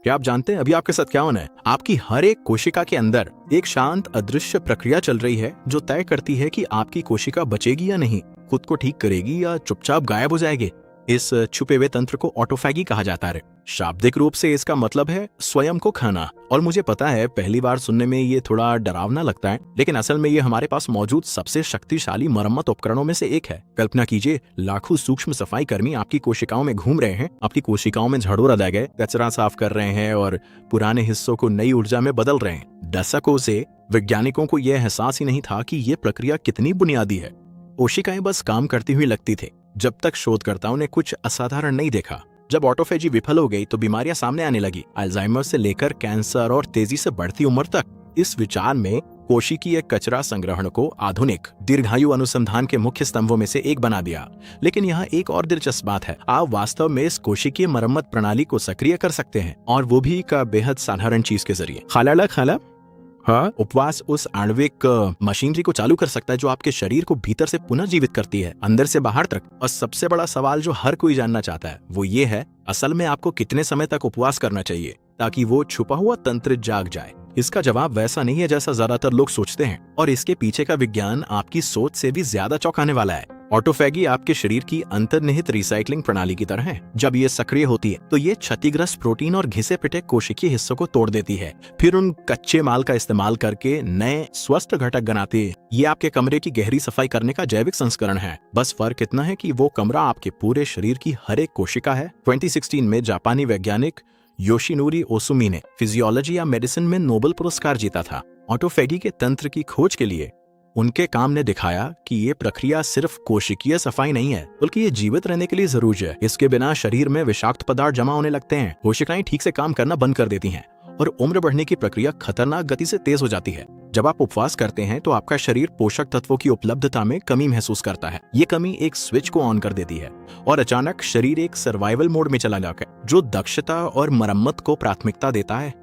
क्या आप जानते हैं अभी आपके साथ क्या होना है? आपकी हर एक कोशिका के अंदर एक शांत अदृश्य प्रक्रिया चल रही है जो तय करती है कि आपकी कोशिका बचेगी या नहीं, खुद को ठीक करेगी या चुपचाप गायब हो जाएगी। इस छुपे हुए तंत्र को ऑटोफैगी कहा जाता है। शाब्दिक रूप से इसका मतलब है स्वयं को खाना। और मुझे पता है पहली बार सुनने में ये थोड़ा डरावना लगता है, लेकिन असल में ये हमारे पास मौजूद सबसे शक्तिशाली मरम्मत उपकरणों में से एक है। कल्पना कीजिए, लाखों सूक्ष्म सफाई कर्मी आपकी कोशिकाओं में घूम रहे हैं, आपकी कोशिकाओं में झाड़ू लगा गए, कचरा साफ कर रहे हैं और पुराने हिस्सों को नई ऊर्जा में बदल रहे हैं। दशकों से वैज्ञानिकों को यह एहसास ही नहीं था कि ये प्रक्रिया कितनी बुनियादी है। कोशिकाएं बस काम करती हुई लगती थी जब तक शोधकर्ताओं ने कुछ असाधारण नहीं देखा। जब ऑटोफेजी विफल हो गई तो बीमारियां सामने आने लगी, अल्जाइमर से लेकर कैंसर और तेजी से बढ़ती उम्र तक। इस विचार में कोशिकीय कचरा संग्रहण को आधुनिक दीर्घायु अनुसंधान के मुख्य स्तंभों में से एक बना दिया। लेकिन यहाँ एक और दिलचस्प बात है, आप वास्तव में इस कोशिकीय मरम्मत प्रणाली को सक्रिय कर सकते हैं, और वो भी एक बेहद साधारण चीज के जरिए। खाला हाँ, उपवास उस आणविक मशीनरी को चालू कर सकता है जो आपके शरीर को भीतर से पुनः जीवित करती है, अंदर से बाहर तक। और सबसे बड़ा सवाल जो हर कोई जानना चाहता है वो ये है, असल में आपको कितने समय तक उपवास करना चाहिए ताकि वो छुपा हुआ तंत्र जाग जाए? इसका जवाब वैसा नहीं है जैसा ज्यादातर लोग सोचते हैं, और इसके पीछे का विज्ञान आपकी सोच से भी ज्यादा चौंकाने वाला है। ऑटोफैगी आपके शरीर की अंतर्निहित रिसाइकलिंग प्रणाली की तरह है। जब ये सक्रिय होती है तो ये क्षतिग्रस्त प्रोटीन और घिसे पिटे कोशिकीय हिस्सों को तोड़ देती है, फिर उन कच्चे माल का इस्तेमाल करके नए स्वस्थ घटक बनाती है। ये आपके कमरे की गहरी सफाई करने का जैविक संस्करण है। बस फर्क इतना है कि वो कमरा आपके पूरे शरीर की हर एक कोशिका है। 2016 में जापानी वैज्ञानिक योशिनोरी ओसुमी ने फिजियोलॉजी या मेडिसिन में नोबेल पुरस्कार जीता था। ऑटोफैगी के तंत्र की खोज के लिए उनके काम ने दिखाया कि ये प्रक्रिया सिर्फ कोशिकीय सफाई नहीं है, बल्कि ये जीवित रहने के लिए जरूरी है। इसके बिना शरीर में विषाक्त पदार्थ जमा होने लगते हैं, कोशिकाएं ठीक से काम करना बंद कर देती हैं और उम्र बढ़ने की प्रक्रिया खतरनाक गति से तेज हो जाती है। जब आप उपवास करते हैं तो आपका शरीर पोषक तत्वों की उपलब्धता में कमी महसूस करता है। ये कमी एक स्विच को ऑन कर देती है और अचानक शरीर एक सर्वाइवल मोड में चला जाता है, जो दक्षता और मरम्मत को प्राथमिकता देता है।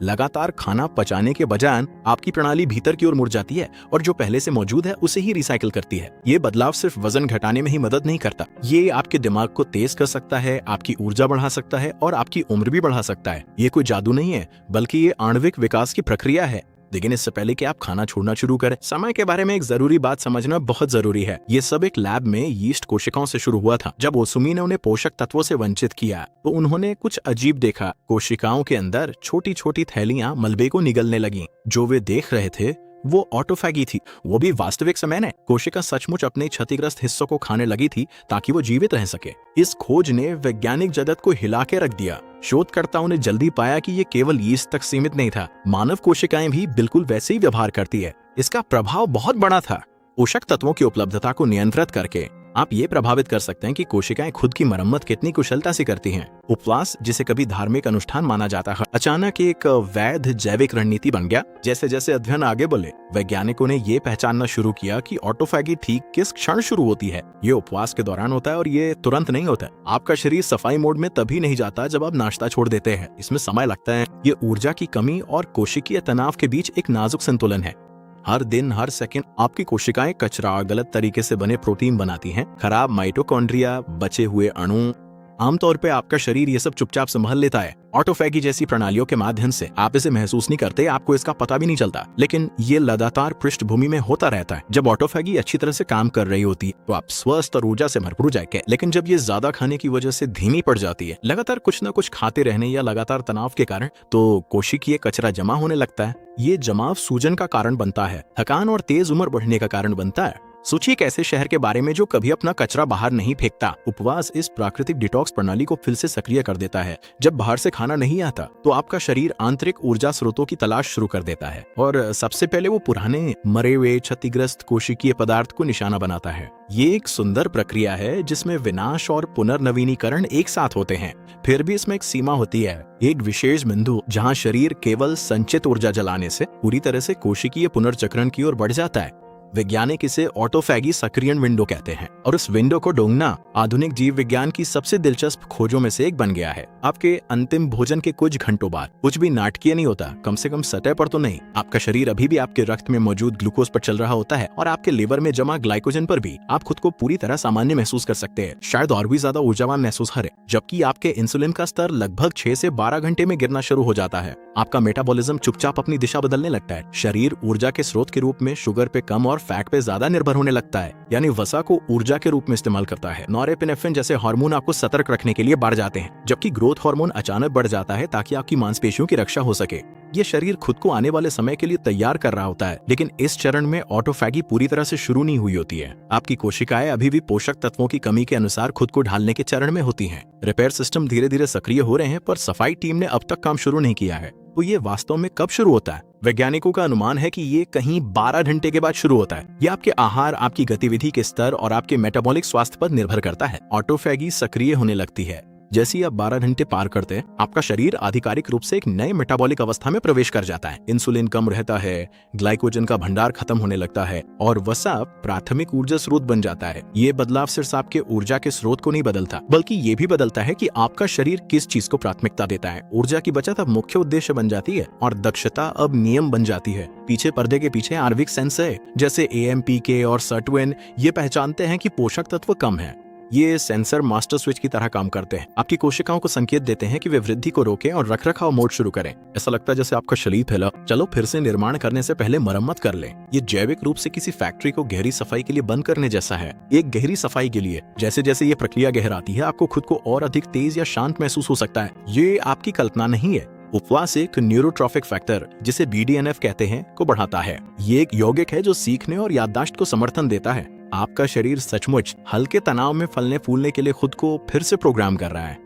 लगातार खाना पचाने के बजाय आपकी प्रणाली भीतर की ओर मुड़ जाती है और जो पहले से मौजूद है उसे ही रिसाइकिल करती है। ये बदलाव सिर्फ वजन घटाने में ही मदद नहीं करता, ये आपके दिमाग को तेज कर सकता है, आपकी ऊर्जा बढ़ा सकता है और आपकी उम्र भी बढ़ा सकता है। ये कोई जादू नहीं है, बल्कि ये आणविक विकास की प्रक्रिया है। लेकिन इससे पहले कि आप खाना छोड़ना शुरू करें, समय के बारे में एक जरूरी बात समझना बहुत जरूरी है। ये सब एक लैब में यीस्ट कोशिकाओं से शुरू हुआ था। जब ओसुमी ने उन्हें पोषक तत्वों से वंचित किया तो उन्होंने कुछ अजीब देखा। कोशिकाओं के अंदर छोटी छोटी थैलियां मलबे को निगलने लगीं। जो वे देख रहे थे वो ऑटोफैगी थी, वो भी वास्तविक समय में। कोशिका सचमुच अपने क्षतिग्रस्त हिस्सों को खाने लगी थी ताकि वो जीवित रह सके। इस खोज ने वैज्ञानिक जगत को हिला के रख दिया। शोधकर्ताओं ने जल्दी पाया कि ये केवल यीस्ट तक सीमित नहीं था, मानव कोशिकाएं भी बिल्कुल वैसे ही व्यवहार करती है। इसका प्रभाव बहुत बड़ा था। पोषक तत्वों की उपलब्धता को नियंत्रित करके आप ये प्रभावित कर सकते हैं कि कोशिकाएं खुद की मरम्मत कितनी कुशलता से करती हैं। उपवास, जिसे कभी धार्मिक अनुष्ठान माना जाता है, अचानक एक वैध जैविक रणनीति बन गया। जैसे जैसे अध्ययन आगे बढ़े, वैज्ञानिकों ने ये पहचानना शुरू किया कि ऑटोफैगी ठीक किस क्षण शुरू होती है। ये उपवास के दौरान होता है और ये तुरंत नहीं होता। आपका शरीर सफाई मोड में तभी नहीं जाता जब आप नाश्ता छोड़ देते हैं, इसमें समय लगता है। ये ऊर्जा की कमी और कोशिकीय तनाव के बीच एक नाजुक संतुलन है। हर दिन हर सेकंड आपकी कोशिकाएं कचरा, गलत तरीके से बने प्रोटीन बनाती हैं, खराब माइटोकॉन्ड्रिया, बचे हुए अणु। आमतौर पे आपका शरीर ये सब चुपचाप संभाल लेता है। ऑटोफैगी जैसी प्रणालियों के माध्यम से आप इसे महसूस नहीं करते, आपको इसका पता भी नहीं चलता, लेकिन ये लगातार पृष्ठभूमि में होता रहता है। जब ऑटोफैगी अच्छी तरह से काम कर रही होती है तो आप स्वस्थ और ऊर्जा से भरपूर जाएंगे। लेकिन जब ये ज्यादा खाने की वजह से धीमी पड़ जाती है, लगातार कुछ न कुछ खाते रहने या लगातार तनाव के कारण, तो कोशिकीय कचरा जमा होने लगता है। ये जमाव सूजन का कारण बनता है, थकान और तेज उम्र बढ़ने का कारण बनता है। सोचिए एक ऐसे शहर के बारे में जो कभी अपना कचरा बाहर नहीं फेंकता। उपवास इस प्राकृतिक डिटॉक्स प्रणाली को फिर से सक्रिय कर देता है। जब बाहर से खाना नहीं आता तो आपका शरीर आंतरिक ऊर्जा स्रोतों की तलाश शुरू कर देता है और सबसे पहले वो पुराने मरे हुए क्षतिग्रस्त कोशिकीय पदार्थ को निशाना बनाता है। ये एक सुंदर प्रक्रिया है जिसमें विनाश और पुनर्नवीनीकरण एक साथ होते हैं। फिर भी इसमें एक सीमा होती है, एक विशेष बिंदु जहाँ शरीर केवल संचित ऊर्जा जलाने से पूरी तरह से कोशिकीय पुनर्चक्रण की ओर बढ़ जाता है। वैज्ञानिक इसे ऑटोफैगी सक्रियण विंडो कहते हैं और इस विंडो को ढूंढना आधुनिक जीव विज्ञान की सबसे दिलचस्प खोजों में से एक बन गया है। आपके अंतिम भोजन के कुछ घंटों बाद कुछ भी नाटकीय नहीं होता, कम से कम सतह पर तो नहीं। आपका शरीर अभी भी आपके रक्त में मौजूद ग्लूकोज पर चल रहा होता है और आपके लिवर में जमा ग्लाइकोजन पर भी आप खुद को पूरी तरह सामान्य महसूस कर सकते हैं, शायद और भी ज्यादा ऊर्जावान महसूस करें। जबकि आपके इंसुलिन का स्तर लगभग 6 से 12 घंटे में गिरना शुरू हो जाता है। आपका मेटाबॉलिज्म चुपचाप अपनी दिशा बदलने लगता है। शरीर ऊर्जा के स्रोत के रूप में शुगर पे कम और फैट पे ज्यादा निर्भर होने लगता है, यानी वसा को ऊर्जा के रूप में इस्तेमाल करता है। नॉरेपिनेफ्रिन जैसे हार्मोन आपको सतर्क रखने के लिए बढ़ जाते हैं, जबकि ग्रोथ हार्मोन अचानक बढ़ जाता है ताकि आपकी मांसपेशियों की रक्षा हो सके। ये शरीर खुद को आने वाले समय के लिए तैयार कर रहा होता है, लेकिन इस चरण में ऑटोफैगी पूरी तरह से शुरू नहीं हुई होती है। आपकी कोशिकाएं अभी भी पोषक तत्वों की कमी के अनुसार खुद को ढालने के चरण में होती हैं। रिपेयर सिस्टम धीरे धीरे सक्रिय हो रहे हैं, पर सफाई टीम ने अब तक काम शुरू नहीं किया है। तो ये वास्तव में कब शुरू होता है? वैज्ञानिकों का अनुमान है कि ये कहीं 12 घंटे के बाद शुरू होता है। ये आपके आहार, आपकी गतिविधि के स्तर और आपके मेटाबॉलिक स्वास्थ्य पर निर्भर करता है। ऑटोफैगी सक्रिय होने लगती है जैसे ही आप 12 घंटे पार करते हैं, आपका शरीर आधिकारिक रूप से एक नए मेटाबॉलिक अवस्था में प्रवेश कर जाता है। इंसुलिन कम रहता है, ग्लाइकोजन का भंडार खत्म होने लगता है और वसा प्राथमिक ऊर्जा स्रोत बन जाता है। ये बदलाव सिर्फ आपके ऊर्जा के स्रोत को नहीं बदलता, बल्कि ये भी बदलता है कि आपका शरीर किस चीज को प्राथमिकता देता है। ऊर्जा की बचत अब मुख्य उद्देश्य बन जाती है और दक्षता अब नियम बन जाती है। पीछे पर्दे के पीछे आणविक सेंसर जैसे AMPK और सर्टविन ये पहचानते हैं कि पोषक तत्व कम है। ये सेंसर मास्टर स्विच की तरह काम करते हैं, आपकी कोशिकाओं को संकेत देते हैं कि वे वृद्धि को रोकें और रखरखाव मोड शुरू करें। ऐसा लगता है जैसे आपका शरीर फैला, चलो फिर से निर्माण करने से पहले मरम्मत कर लें। ये जैविक रूप से किसी फैक्ट्री को गहरी सफाई के लिए बंद करने जैसा है। एक गहरी सफाई के लिए जैसे जैसे ये प्रक्रिया गहराती है, आपको खुद को और अधिक तेज या शांत महसूस हो सकता है। ये आपकी कल्पना नहीं है। उपवास एक न्यूरोट्रॉफिक फैक्टर, जिसे BDNF कहते हैं, को बढ़ाता है। ये एक यौगिक है जो सीखने और याददाश्त को समर्थन देता है। आपका शरीर सचमुच हल्के तनाव में फलने फूलने के लिए खुद को फिर से प्रोग्राम कर रहा है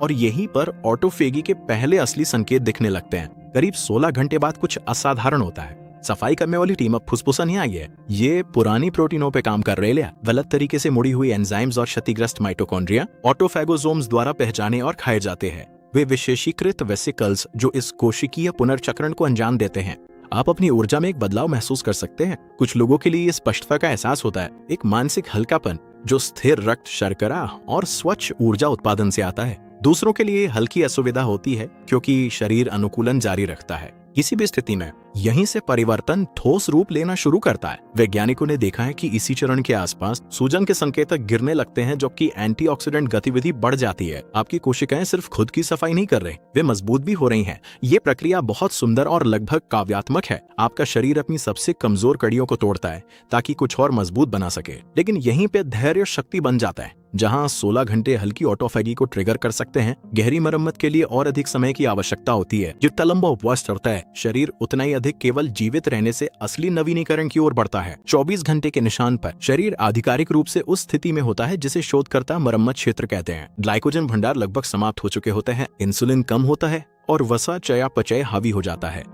और यहीं पर ऑटोफेगी के पहले असली संकेत दिखने लगते हैं। करीब 16 घंटे बाद कुछ असाधारण होता है। सफाई करने वाली टीम अब फुसफुसा नहीं आई है। ये पुरानी प्रोटीनों पे काम कर रही है। गलत तरीके से मुड़ी हुई एंजाइम्स और क्षतिग्रस्त माइटोकॉन्ड्रिया ऑटोफैगोसोम्स द्वारा पहचाने और खाए जाते हैं। वे विशेषीकृत वेसिकल्स जो इस कोशिकीय पुनर्चक्रण को अंजाम देते हैं। आप अपनी ऊर्जा में एक बदलाव महसूस कर सकते हैं। कुछ लोगों के लिए ये स्पष्टता का एहसास होता है, एक मानसिक हल्कापन जो स्थिर रक्त शर्करा और स्वच्छ ऊर्जा उत्पादन से आता है। दूसरों के लिए हल्की असुविधा होती है क्योंकि शरीर अनुकूलन जारी रखता है। किसी भी स्थिति में यहीं से परिवर्तन ठोस रूप लेना शुरू करता है। वैज्ञानिकों ने देखा है कि इसी चरण के आसपास सूजन के संकेतक गिरने लगते हैं, जबकि एंटीऑक्सीडेंट गतिविधि बढ़ जाती है। आपकी कोशिकाएं सिर्फ खुद की सफाई नहीं कर रही, वे मजबूत भी हो रही हैं। ये प्रक्रिया बहुत सुंदर और लगभग काव्यात्मक है। आपका शरीर अपनी सबसे कमजोर कड़ियों को तोड़ता है ताकि कुछ और मजबूत बना सके। लेकिन यहीं पे धैर्य शक्ति बन जाता है। जहां 16 घंटे हल्की ऑटोफैगी को ट्रिगर कर सकते हैं, गहरी मरम्मत के लिए और अधिक समय की आवश्यकता होती है। जितना लंबा उपवास चलता है, शरीर उतना ही अधिक केवल जीवित रहने से असली नवीनीकरण की ओर बढ़ता है। 24 घंटे के निशान पर शरीर आधिकारिक रूप से उस स्थिति में होता है जिसे शोधकर्ता मरम्मत क्षेत्र कहते हैं। ग्लाइकोजन भंडार लगभग समाप्त हो चुके होते हैं, इंसुलिन कम होता है और वसा चयापचय हावी हो जाता है।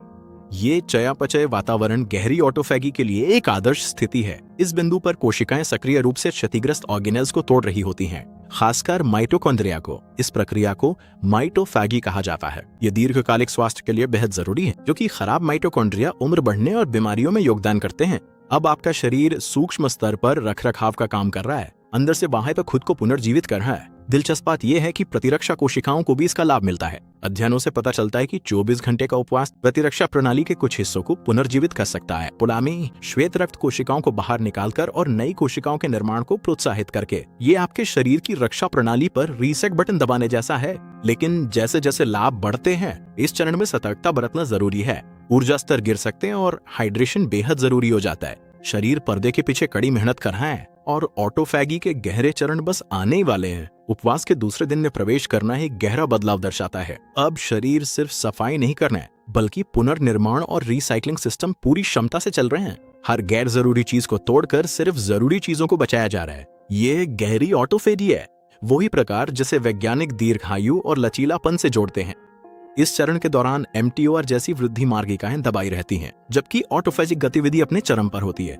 ये चयापचय वातावरण गहरी ऑटोफैगी के लिए एक आदर्श स्थिति है। इस बिंदु पर कोशिकाएं सक्रिय रूप से क्षतिग्रस्त ऑर्गेनेल्स को तोड़ रही होती हैं, खासकर माइटोकॉन्ड्रिया को। इस प्रक्रिया को माइटोफैगी कहा जाता है। ये दीर्घकालिक स्वास्थ्य के लिए बेहद जरूरी है, क्योंकि खराब माइटोकॉन्ड्रिया उम्र बढ़ने और बीमारियों में योगदान करते हैं। अब आपका शरीर सूक्ष्म स्तर पर रखरखाव का काम कर रहा है, अंदर से बाहर पर खुद को पुनर्जीवित कर रहा है। दिलचस्प बात यह है कि प्रतिरक्षा कोशिकाओं को भी इसका लाभ मिलता है। अध्ययनों से पता चलता है कि 24 घंटे का उपवास प्रतिरक्षा प्रणाली के कुछ हिस्सों को पुनर्जीवित कर सकता है, पुलामी श्वेत रक्त कोशिकाओं को बाहर निकालकर और नई कोशिकाओं के निर्माण को प्रोत्साहित करके। ये आपके शरीर की रक्षा प्रणाली पर रीसेट बटन दबाने जैसा है। लेकिन जैसे जैसे लाभ बढ़ते हैं, इस चरण में सतर्कता बरतना जरूरी है। ऊर्जा स्तर गिर सकते हैं और हाइड्रेशन बेहद जरूरी हो जाता है। शरीर पर्दे के पीछे कड़ी मेहनत कर रहा है और ऑटोफैगी के गहरे चरण बस आने ही वाले हैं। उपवास के दूसरे दिन में प्रवेश करना एक गहरा बदलाव दर्शाता है। अब शरीर सिर्फ सफाई नहीं करना है, बल्कि पुनर्निर्माण और रिसाइकलिंग सिस्टम पूरी क्षमता से चल रहे हैं। हर गैर जरूरी चीज को तोड़कर सिर्फ जरूरी चीजों को बचाया जा रहा है। ये गहरी ऑटोफेगी है, वही प्रकार जिसे वैज्ञानिक दीर्घायु और लचीलापन से जोड़ते हैं। इस चरण के दौरान MTOR जैसी वृद्धि मार्गिकाएं दबाई रहती हैं, जबकि ऑटोफेजिक गतिविधि अपने चरम पर होती है।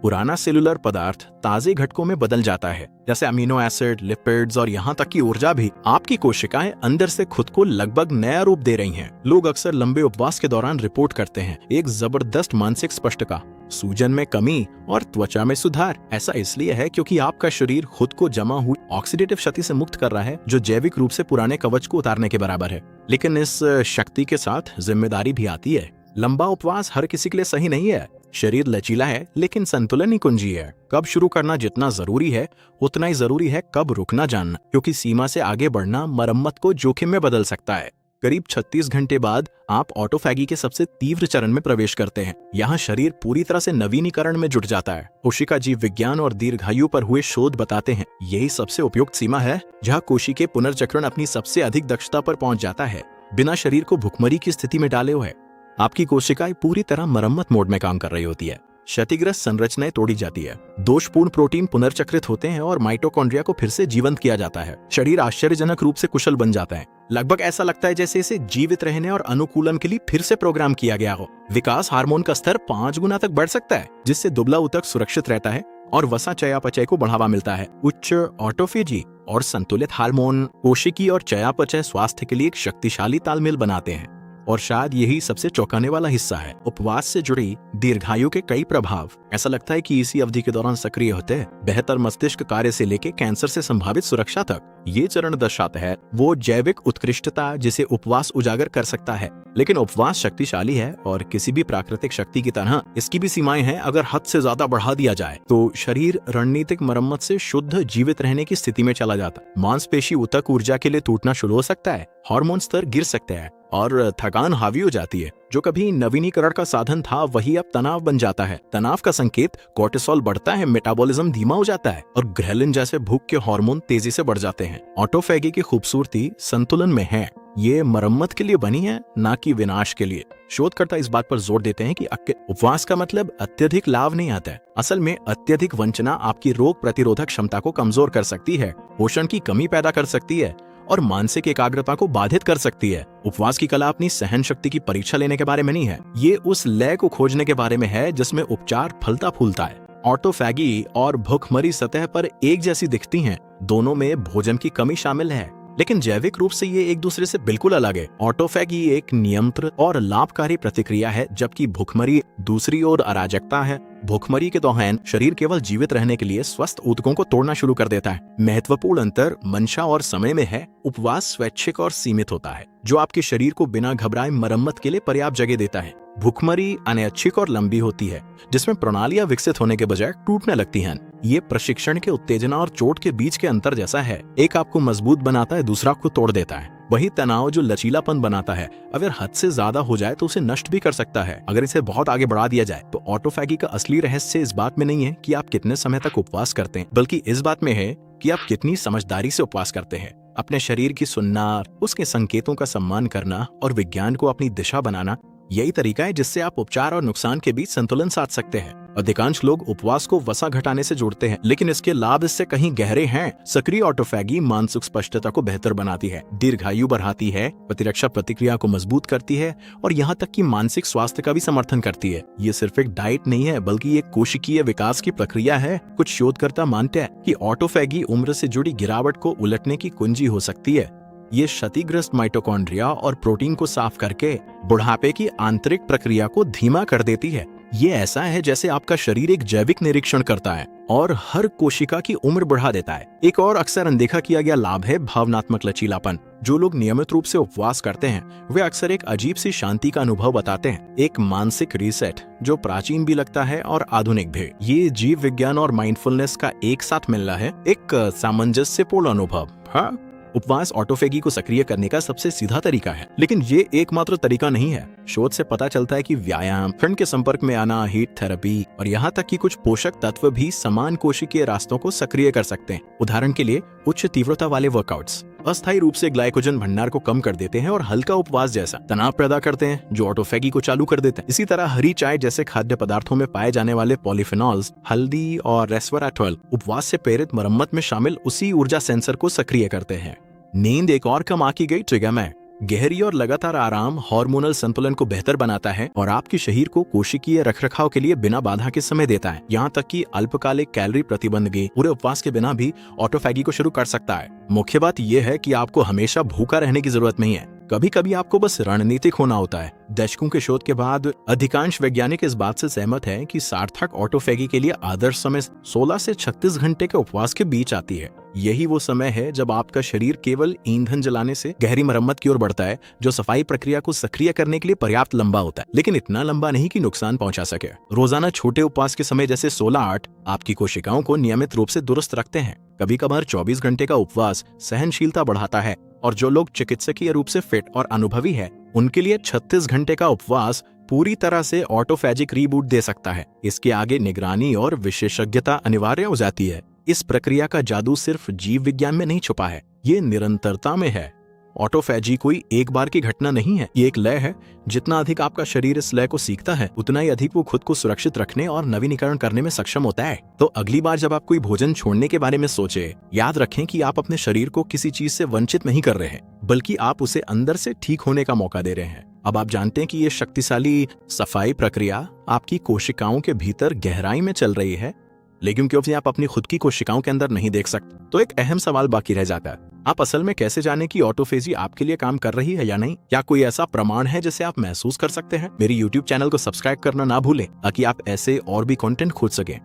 पुराना सेलुलर पदार्थ ताजे घटकों में बदल जाता है, जैसे अमीनो एसिड, लिपिड्स और यहाँ तक की ऊर्जा भी। आपकी कोशिकाएं अंदर से खुद को लगभग नया रूप दे रही हैं। लोग अक्सर लंबे उपवास के दौरान रिपोर्ट करते हैं एक जबरदस्त मानसिक स्पष्टता, सूजन में कमी और त्वचा में सुधार। ऐसा इसलिए है क्योंकि आपका शरीर खुद को जमा हुई ऑक्सीडेटिव क्षति से मुक्त कर रहा है, जो जैविक रूप से पुराने कवच को उतारने के बराबर है। लेकिन इस शक्ति के साथ जिम्मेदारी भी आती है। लंबा उपवास हर किसी के लिए सही नहीं है। शरीर लचीला है, लेकिन संतुलन ही कुंजी है। कब शुरू करना जितना जरूरी है, उतना ही जरूरी है कब रुकना जानना, क्योंकि सीमा से आगे बढ़ना मरम्मत को जोखिम में बदल सकता है। करीब 36 घंटे बाद आप ऑटोफैगी के सबसे तीव्र चरण में प्रवेश करते हैं। यहाँ शरीर पूरी तरह से नवीनीकरण में जुट जाता है। कोशिका जीव विज्ञान और दीर्घायु पर हुए शोध बताते हैं यही सबसे उपयुक्त सीमा है जहाँ कोशिकीय पुनर्चक्रण अपनी सबसे अधिक दक्षता पर पहुंच जाता है, बिना शरीर को भुखमरी की स्थिति में डाले हुए। आपकी कोशिकाएं पूरी तरह मरम्मत मोड में काम कर रही होती है। क्षतिग्रस्त संरचनाएं तोड़ी जाती है, दोषपूर्ण प्रोटीन पुनर्चक्रित होते हैं और माइटोकॉन्ड्रिया को फिर से जीवंत किया जाता है। शरीर आश्चर्यजनक रूप से कुशल बन जाता है। लगभग ऐसा लगता है जैसे इसे जीवित रहने और अनुकूलन के लिए फिर से प्रोग्राम किया गया हो। विकास हार्मोन का स्तर 5 गुना तक बढ़ सकता है, जिससे दुबला ऊतक सुरक्षित रहता है और वसा चयापचय को बढ़ावा मिलता है। उच्च ऑटोफेजी और संतुलित हार्मोन कोशिकी और चयापचय स्वास्थ्य के लिए एक शक्तिशाली तालमेल बनाते हैं। और शायद यही सबसे चौंकाने वाला हिस्सा है। उपवास से जुड़ी दीर्घायु के कई प्रभाव ऐसा लगता है कि इसी अवधि के दौरान सक्रिय होते हैं। बेहतर मस्तिष्क कार्य से लेकर कैंसर से संभावित सुरक्षा तक ये चरण दर्शाता है वो जैविक उत्कृष्टता जिसे उपवास उजागर कर सकता है। लेकिन उपवास शक्तिशाली है और किसी भी प्राकृतिक शक्ति की तरह इसकी भी सीमाएं हैं। अगर हद से ज्यादा बढ़ा दिया जाए तो शरीर रणनीतिक मरम्मत से शुद्ध जीवित रहने की स्थिति में चला जाता है। मांसपेशी ऊतक ऊर्जा के लिए टूटना शुरू हो सकता है, हार्मोन स्तर गिर सकते हैं और थकान हावी हो जाती है। जो कभी नवीनीकरण का साधन था वही अब तनाव बन जाता है। तनाव का संकेत कोर्टिसोल बढ़ता है, मेटाबॉलिज्म धीमा हो जाता है और ग्रेलिन जैसे भूख के हार्मोन तेजी से बढ़ जाते हैं। ऑटोफैगी की खूबसूरती संतुलन में है। ये मरम्मत के लिए बनी है, ना कि विनाश के लिए। शोधकर्ता इस बात पर जोर देते हैं कि उपवास का मतलब अत्यधिक लाभ नहीं आता है। असल में अत्यधिक वंचना आपकी रोग प्रतिरोधक क्षमता को कमजोर कर सकती है, पोषण की कमी पैदा कर सकती है और मानसिक एकाग्रता को बाधित कर सकती है। उपवास की कला अपनी सहन शक्ति की परीक्षा लेने के बारे में नहीं है, ये उस लय को खोजने के बारे में है जिसमें उपचार फलता फूलता है। ऑटोफैगी और भूखमरी सतह पर एक जैसी दिखती हैं, दोनों में भोजन की कमी शामिल है, लेकिन जैविक रूप से ये एक दूसरे से बिल्कुल अलग है। ऑटोफैगी एक नियंत्रित और लाभकारी प्रतिक्रिया है, जबकि भूखमरी दूसरी ओर अराजकता है। भूखमरी के दौरान शरीर केवल जीवित रहने के लिए स्वस्थ ऊतकों को तोड़ना शुरू कर देता है। महत्वपूर्ण अंतर मंशा और समय में है। उपवास स्वैच्छिक और सीमित होता है, जो आपके शरीर को बिना घबराए मरम्मत के लिए पर्याप्त जगह देता है। भूखमरी अनैच्छिक और लंबी होती है, जिसमें प्रणालियां विकसित होने के बजाय टूटने लगती हैं। ये प्रशिक्षण के उत्तेजना और चोट के बीच के अंतर जैसा है। एक आपको मजबूत बनाता है, दूसरा आपको तोड़ देता है। वही तनाव जो लचीलापन बनाता है, अगर हद से ज्यादा हो जाए तो उसे नष्ट भी कर सकता है। अगर इसे बहुत आगे बढ़ा दिया जाए तो ऑटोफैगी का असली रहस्य इस बात में नहीं है कि आप कितने समय तक उपवास करते हैं, बल्कि इस बात में है कि आप कितनी समझदारी से उपवास करते हैं। अपने शरीर की सुनना, उसके संकेतों का सम्मान करना और विज्ञान को अपनी दिशा बनाना, यही तरीका है जिससे आप उपचार और नुकसान के बीच संतुलन साध सकते हैं। अधिकांश लोग उपवास को वसा घटाने से जोड़ते हैं, लेकिन इसके लाभ इससे कहीं गहरे हैं। सक्रिय ऑटोफैगी मानसिक स्पष्टता को बेहतर बनाती है, दीर्घायु बढ़ाती है, प्रतिरक्षा प्रतिक्रिया को मजबूत करती है और यहाँ तक कि मानसिक स्वास्थ्य का भी समर्थन करती है। ये सिर्फ एक डाइट नहीं है, बल्कि एक कोशिकीय विकास की प्रक्रिया है। कुछ शोधकर्ता मानते हैं कि ऑटोफैगी उम्र से जुड़ी गिरावट को उलटने की कुंजी हो सकती है। ये क्षतिग्रस्त माइटोकॉन्ड्रिया और प्रोटीन को साफ करके बुढ़ापे की आंतरिक प्रक्रिया को धीमा कर देती है। ये ऐसा है जैसे आपका शरीर एक जैविक निरीक्षण करता है और हर कोशिका की उम्र बढ़ा देता है। एक और अक्सर अनदेखा किया गया लाभ है भावनात्मक लचीलापन। जो लोग नियमित रूप से उपवास करते हैं वे अक्सर एक अजीब सी शांति का अनुभव बताते हैं, एक मानसिक रीसेट जो प्राचीन भी लगता है और आधुनिक भी। ये जीव विज्ञान और माइंडफुलनेस का एक साथ मिलना है, एक सामंजस्यपूर्ण अनुभव। हाँ, उपवास ऑटोफैगी को सक्रिय करने का सबसे सीधा तरीका है, लेकिन ये एकमात्र तरीका नहीं है। शोध से पता चलता है कि व्यायाम, ठंड के संपर्क में आना, हीट थेरेपी और यहाँ तक कि कुछ पोषक तत्व भी समान कोशिकीय रास्तों को सक्रिय कर सकते हैं। उदाहरण के लिए उच्च तीव्रता वाले वर्कआउट्स अस्थायी रूप से ग्लाइकोजन भंडार को कम कर देते हैं और हल्का उपवास जैसा तनाव पैदा करते हैं, जो ऑटोफैगी को चालू कर देते हैं। इसी तरह हरी चाय जैसे खाद्य पदार्थों में पाए जाने वाले पॉलीफेनॉल्स, हल्दी और रेस्वराट्रोल उपवास से प्रेरित मरम्मत में शामिल उसी ऊर्जा सेंसर को सक्रिय करते हैं। नींद एक और कमा की गई ट्रिगर है। गहरी और लगातार आराम हार्मोनल संतुलन को बेहतर बनाता है और आपके शरीर को कोशिकीय रखरखाव के लिए बिना बाधा के समय देता है। यहाँ तक कि अल्पकालिक कैलोरी प्रतिबंध के पूरे उपवास के बिना भी ऑटोफैगी को शुरू कर सकता है। मुख्य बात यह है कि आपको हमेशा भूखा रहने की जरूरत नहीं है, कभी कभी आपको बस रणनीतिक होना होता है। दशकों के शोध के बाद अधिकांश वैज्ञानिक इस बात से सहमत हैं कि सार्थक ऑटोफैगी के लिए आदर्श समय 16 से 36 घंटे के उपवास के बीच आती है। यही वो समय है जब आपका शरीर केवल ईंधन जलाने से गहरी मरम्मत की ओर बढ़ता है, जो सफाई प्रक्रिया को सक्रिय करने के लिए पर्याप्त लंबा होता है, लेकिन इतना लंबा नहीं कि नुकसान पहुंचा सके। रोजाना छोटे उपवास के समय जैसे 16-8 आपकी कोशिकाओं को नियमित रूप से दुरुस्त रखते हैं। कभी कभार 24 घंटे का उपवास सहनशीलता बढ़ाता है, और जो लोग चिकित्सकीय रूप से फिट और अनुभवी है उनके लिए 36 घंटे का उपवास पूरी तरह से ऑटोफैजिक रीबूट दे सकता है। इसके आगे निगरानी और विशेषज्ञता अनिवार्य हो जाती है। इस प्रक्रिया का जादू सिर्फ जीव विज्ञान में नहीं छुपा है, ये निरंतरता में है। ऑटोफैजी कोई एक बार की घटना नहीं है, ये एक लय है। जितना अधिक आपका शरीर इस लय को सीखता है, उतना ही अधिक वो खुद को सुरक्षित रखने और नवीनीकरण करने में सक्षम होता है। तो अगली बार जब आप कोई भोजन छोड़ने के बारे में सोचे, याद रखें कि आप अपने शरीर को किसी चीज से वंचित नहीं कर रहे हैं, बल्कि आप उसे अंदर से ठीक होने का मौका दे रहे हैं। अब आप जानते हैं कि ये शक्तिशाली सफाई प्रक्रिया आपकी कोशिकाओं के भीतर गहराई में चल रही है, लेकिन क्योंकि आप अपनी खुद की कोशिकाओं के अंदर नहीं देख सकते, तो एक अहम सवाल बाकी रह जाता है। आप असल में कैसे जाने कि ऑटोफेजी आपके लिए काम कर रही है या नहीं? क्या कोई ऐसा प्रमाण है जिसे आप महसूस कर सकते हैं? मेरी YouTube चैनल को सब्सक्राइब करना ना भूलें ताकि आप ऐसे और भी कंटेंट खोज सकें।